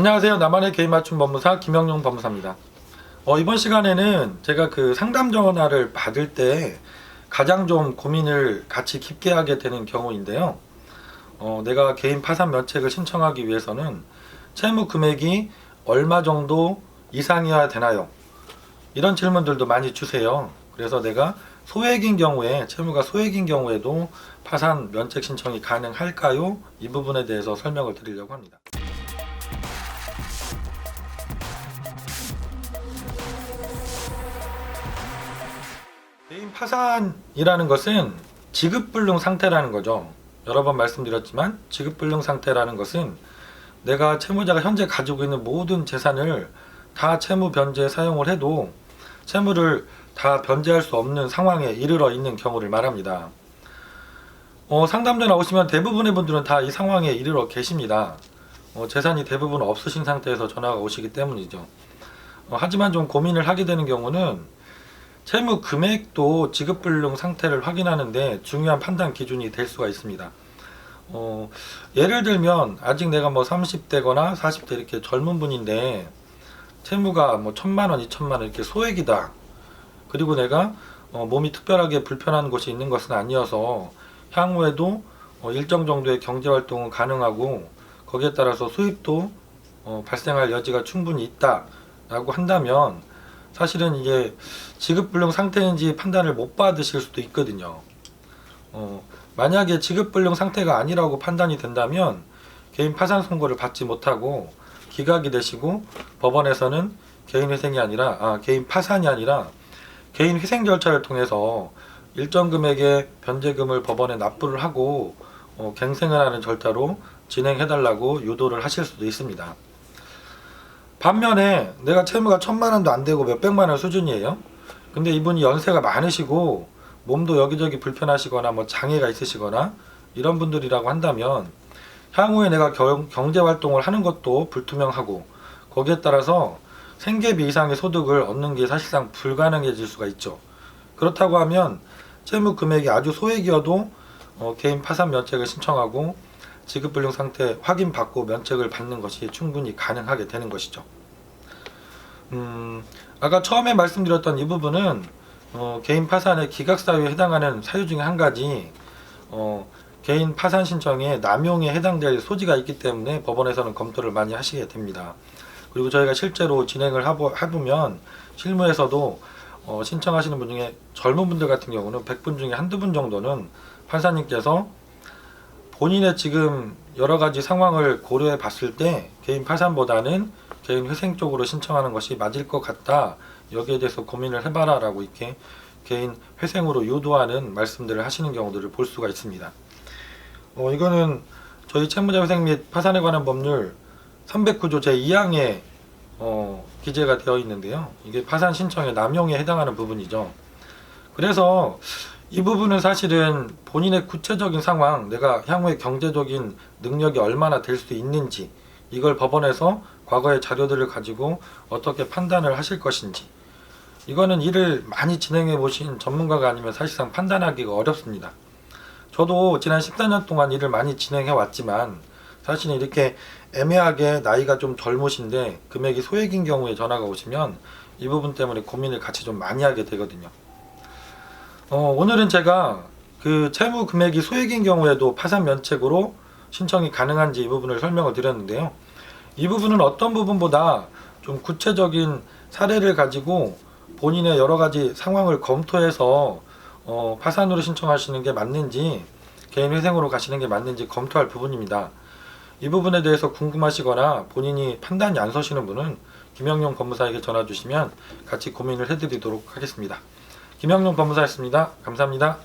안녕하세요. 나만의 개인 맞춤 법무사 김영용 법무사입니다. 이번 시간에는 제가 그 상담 전화를 받을 때 가장 좀 고민을 같이 깊게 하게 되는 경우인데요. 내가 개인 파산 면책을 신청하기 위해서는 채무 금액이 얼마 정도 이상이어야 되나요? 이런 질문들도 많이 주세요. 그래서 내가 소액인 경우에, 채무가 소액인 경우에도 파산 면책 신청이 가능할까요? 이 부분에 대해서 설명을 드리려고 합니다. 개인 파산이라는 것은 지급불능 상태라는 거죠. 여러 번 말씀드렸지만 지급불능 상태라는 것은 내가 채무자가 현재 가지고 있는 모든 재산을 다 채무 변제에 사용을 해도 채무를 다 변제할 수 없는 상황에 이르러 있는 경우를 말합니다. 상담 전화 오시면 대부분의 분들은 다 이 상황에 이르러 계십니다. 재산이 대부분 없으신 상태에서 전화가 오시기 때문이죠. 하지만 좀 고민을 하게 되는 경우는 채무 금액도 지급불능 상태를 확인하는데 중요한 판단 기준이 될 수가 있습니다. 예를 들면 아직 내가 30대거나 40대 이렇게 젊은 분인데 채무가 1,000만 원, 2,000만 원 이렇게 소액이다. 그리고 내가 몸이 특별하게 불편한 곳이 있는 것은 아니어서 향후에도 일정 정도의 경제활동은 가능하고 거기에 따라서 수입도 발생할 여지가 충분히 있다라고 한다면 사실은 이게 지급불능 상태인지 판단을 못 받으실 수도 있거든요. 만약에 지급불능 상태가 아니라고 판단이 된다면 개인 파산 선고를 받지 못하고 기각이 되시고 법원에서는 개인 파산이 아니라 개인 회생 절차를 통해서 일정 금액의 변제금을 법원에 납부를 하고 갱생을 하는 절차로 진행해달라고 유도를 하실 수도 있습니다. 반면에 내가 채무가 1,000만 원도 안 되고 몇백만 원 수준이에요. 근데 이분이 연세가 많으시고 몸도 여기저기 불편하시거나 장애가 있으시거나 이런 분들이라고 한다면 향후에 내가 경제활동을 하는 것도 불투명하고 거기에 따라서 생계비 이상의 소득을 얻는 게 사실상 불가능해질 수가 있죠. 그렇다고 하면 채무 금액이 아주 소액이어도 개인 파산 면책을 신청하고 지급불능 상태 확인받고 면책을 받는 것이 충분히 가능하게 되는 것이죠. 아까 처음에 말씀드렸던 이 부분은 개인 파산의 기각사유에 해당하는 사유 중에 한 가지 개인 파산 신청에 남용에 해당될 소지가 있기 때문에 법원에서는 검토를 많이 하시게 됩니다. 그리고 저희가 실제로 진행을 해보면 실무에서도 신청하시는 분 중에 젊은 분들 같은 경우는 100분 중에 한두 분 정도는 판사님께서 본인의 지금 여러 가지 상황을 고려해 봤을 때 개인 파산보다는 개인 회생 쪽으로 신청하는 것이 맞을 것 같다. 여기에 대해서 고민을 해봐라 라고 이렇게 개인 회생으로 유도하는 말씀들을 하시는 경우들을 볼 수가 있습니다. 이거는 저희 채무자 회생 및 파산에 관한 법률 309조 제2항에 기재가 되어 있는데요. 이게 파산 신청의 남용에 해당하는 부분이죠. 그래서 이 부분은 사실은 본인의 구체적인 상황, 내가 향후에 경제적인 능력이 얼마나 될 수 있는지 이걸 법원에서 과거의 자료들을 가지고 어떻게 판단을 하실 것인지 이거는 일을 많이 진행해 보신 전문가가 아니면 사실상 판단하기가 어렵습니다. 저도 지난 14년 동안 일을 많이 진행해 왔지만 사실은 이렇게 애매하게 나이가 좀 젊으신데 금액이 소액인 경우에 전화가 오시면 이 부분 때문에 고민을 같이 좀 많이 하게 되거든요. 오늘은 제가 그 채무 금액이 소액인 경우에도 파산 면책으로 신청이 가능한지 이 부분을 설명을 드렸는데요. 이 부분은 어떤 부분보다 좀 구체적인 사례를 가지고 본인의 여러 가지 상황을 검토해서 파산으로 신청하시는 게 맞는지 개인 회생으로 가시는 게 맞는지 검토할 부분입니다. 이 부분에 대해서 궁금하시거나 본인이 판단이 안 서시는 분은 김영용 법무사에게 전화 주시면 같이 고민을 해드리도록 하겠습니다. 김영용 법무사였습니다. 감사합니다.